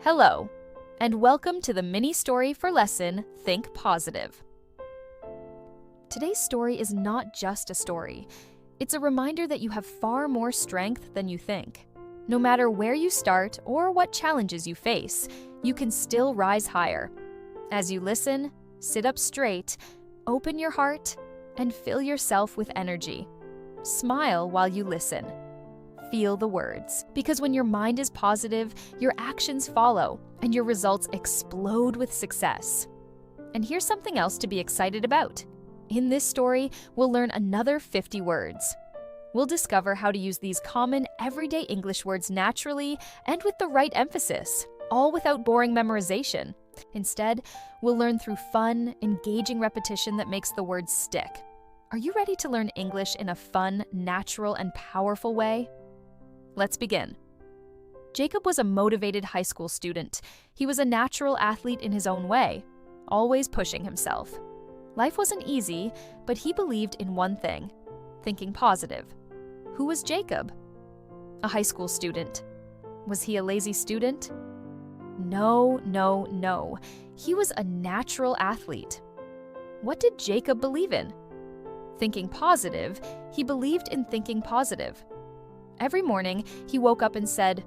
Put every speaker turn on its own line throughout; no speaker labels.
Hello, and welcome to the mini story for lesson Think Positive. Today's story is not just a story. It's a reminder that you have far more strength than you think. No matter where you start or what challenges you face, you can still rise higher. As you listen, sit up straight, open your heart, and fill yourself with energy. Smile while you listen. Feel the words, because when your mind is positive, your actions follow, and your results explode with success. And here's something else to be excited about. In this story, we'll learn another 50 words. We'll discover how to use these common, everyday English words naturally and with the right emphasis, all without boring memorization. Instead, we'll learn through fun, engaging repetition that makes the words stick. Are you ready to learn English in a fun, natural, and powerful way? Let's begin. Jacob was a motivated high school student. He was a natural athlete in his own way, always pushing himself. Life wasn't easy, but he believed in one thing: thinking positive. Who was Jacob? A high school student. Was he a lazy student? No. He was a natural athlete. What did Jacob believe in? Thinking positive. He believed in thinking positive. Every morning, he woke up and said,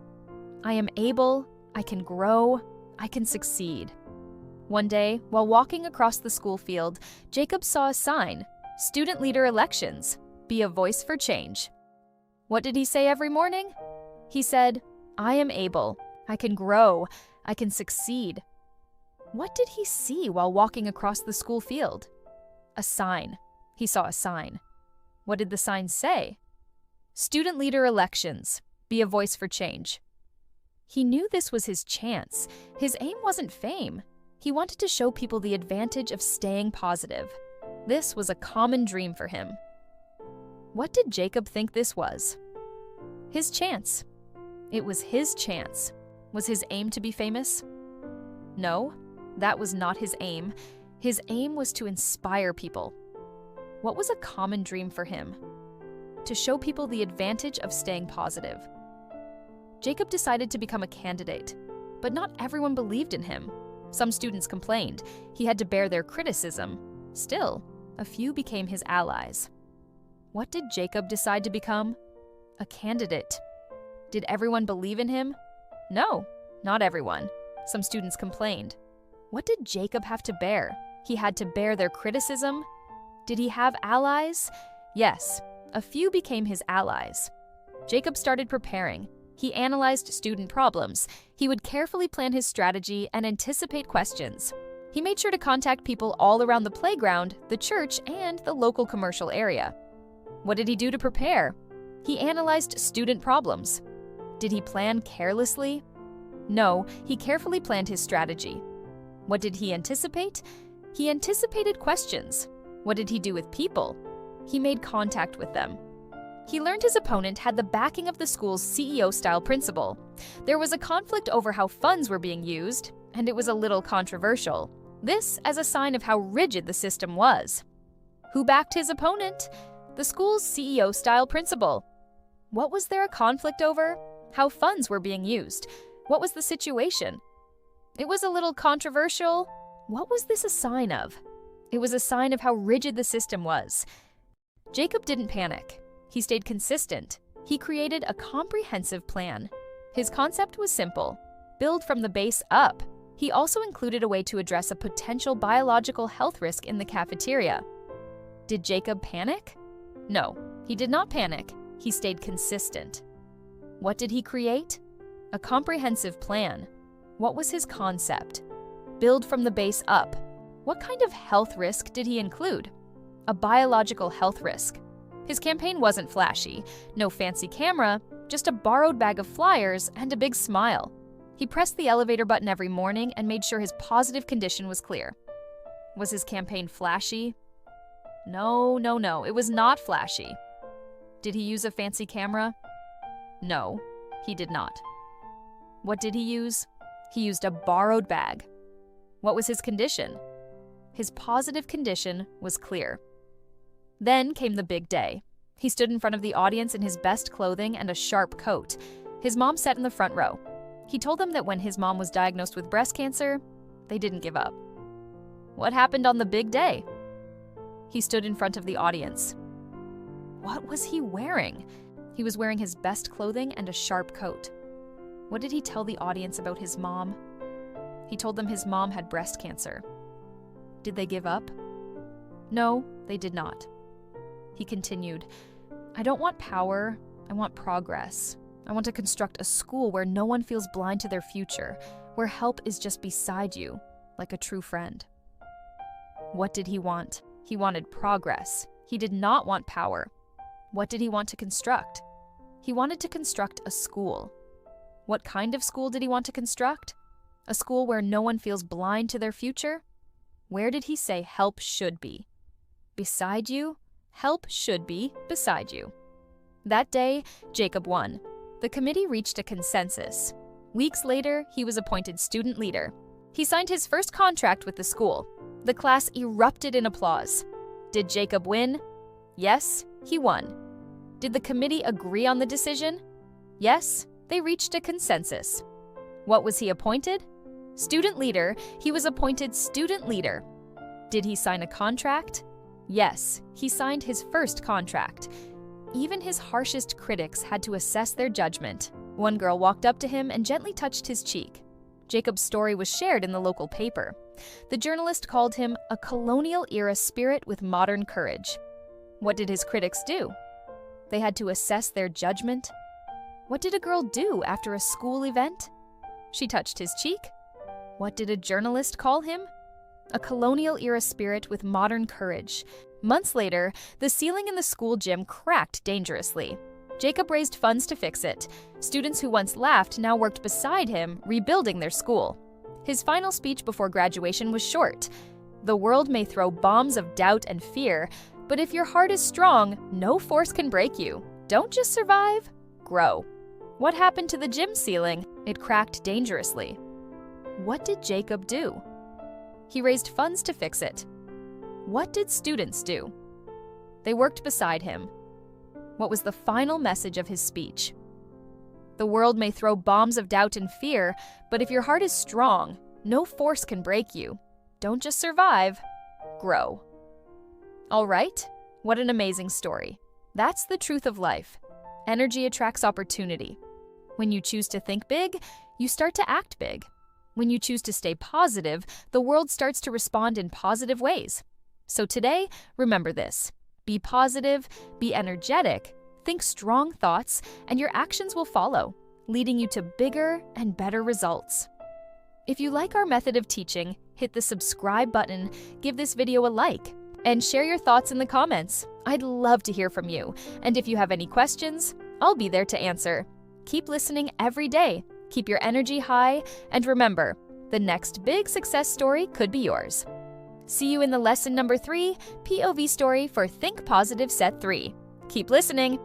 "I am able, I can grow, I can succeed." One day, while walking across the school field, Jacob saw a sign, "Student Leader Elections, be a voice for change." What did he say every morning? He said, "I am able, I can grow, I can succeed." What did he see while walking across the school field? A sign. He saw a sign. What did the sign say? Student Leader Elections, be a voice for change. He knew this was his chance. His aim wasn't fame. He wanted to show people the advantage of staying positive. This was a common dream for him. What did Jacob think this was? His chance. It was his chance. Was his aim to be famous? No, that was not his aim. His aim was to inspire people. What was a common dream for him? To show people the advantage of staying positive. Jacob decided to become a candidate, but not everyone believed in him. Some students complained. He had to bear their criticism. Still, a few became his allies. What did Jacob decide to become? A candidate. Did everyone believe in him? No, not everyone. Some students complained. What did Jacob have to bear? He had to bear their criticism. Did he have allies? Yes, a few became his allies. Jacob started preparing. He analyzed student problems. He would carefully plan his strategy and anticipate questions. He made sure to contact people all around the playground, the church, and the local commercial area. What did he do to prepare? He analyzed student problems. Did he plan carelessly? No, he carefully planned his strategy. What did he anticipate? He anticipated questions. What did he do with people? He made contact with them. He learned his opponent had the backing of the school's CEO-style principal. There was a conflict over how funds were being used, and it was a little controversial. This as a sign of how rigid the system was. Who backed his opponent? The school's CEO-style principal. What was there a conflict over? How funds were being used. What was the situation? It was a little controversial. What was this a sign of? It was a sign of how rigid the system was. Jacob didn't panic. He stayed consistent. He created a comprehensive plan. His concept was simple: build from the base up. He also included a way to address a potential biological health risk in the cafeteria. Did Jacob panic? No, he did not panic. He stayed consistent. What did he create? A comprehensive plan. What was his concept? Build from the base up. What kind of health risk did he include? A biological health risk. His campaign wasn't flashy. No fancy camera, just a borrowed bag of flyers and a big smile. He pressed the elevator button every morning and made sure his positive condition was clear. Was his campaign flashy? No, it was not flashy. Did he use a fancy camera? No, he did not. What did he use? He used a borrowed bag. What was his condition? His positive condition was clear. Then came the big day. He stood in front of the audience in his best clothing and a sharp coat. His mom sat in the front row. He told them that when his mom was diagnosed with breast cancer, they didn't give up. What happened on the big day? He stood in front of the audience. What was he wearing? He was wearing his best clothing and a sharp coat. What did he tell the audience about his mom? He told them his mom had breast cancer. Did they give up? No, they did not. He continued, I don't want power, I want progress. I want to construct a school where no one feels blind to their future, where help is just beside you, like a true friend. What did he want? He wanted progress. He did not want power. What did he want to construct? He wanted to construct a school. What kind of school did he want to construct? A school where no one feels blind to their future? Where did he say help should be? Beside you? Help should be beside you. That day, Jacob won. The committee reached a consensus. Weeks later, he was appointed student leader. He signed his first contract with the school. The class erupted in applause. Did Jacob win? Yes, he won. Did the committee agree on the decision? Yes, they reached a consensus. What was he appointed? Student leader. He was appointed student leader. Did he sign a contract? Yes, he signed his first contract. Even his harshest critics had to assess their judgment. One girl walked up to him and gently touched his cheek. Jacob's story was shared in the local paper. The journalist called him a colonial-era spirit with modern courage. What did his critics do? They had to assess their judgment. What did a girl do after a school event? She touched his cheek. What did a journalist call him? A colonial-era spirit with modern courage. Months later, the ceiling in the school gym cracked dangerously. Jacob raised funds to fix it. Students who once laughed now worked beside him, rebuilding their school. His final speech before graduation was short. The world may throw bombs of doubt and fear, but if your heart is strong, no force can break you. Don't just survive, grow. What happened to the gym ceiling? It cracked dangerously. What did Jacob do? He raised funds to fix it. What did students do? They worked beside him. What was the final message of his speech? The world may throw bombs of doubt and fear, but if your heart is strong, no force can break you. Don't just survive, grow. All right, what an amazing story. That's the truth of life. Energy attracts opportunity. When you choose to think big, you start to act big. When you choose to stay positive, the world starts to respond in positive ways. So today, remember this. Be positive, be energetic, think strong thoughts, and your actions will follow, leading you to bigger and better results. If you like our method of teaching, hit the subscribe button, give this video a like, and share your thoughts in the comments. I'd love to hear from you. And if you have any questions, I'll be there to answer. Keep listening every day. Keep your energy high, and remember, the next big success story could be yours. See you in the lesson number 3, POV story for Think Positive Set 3. Keep listening.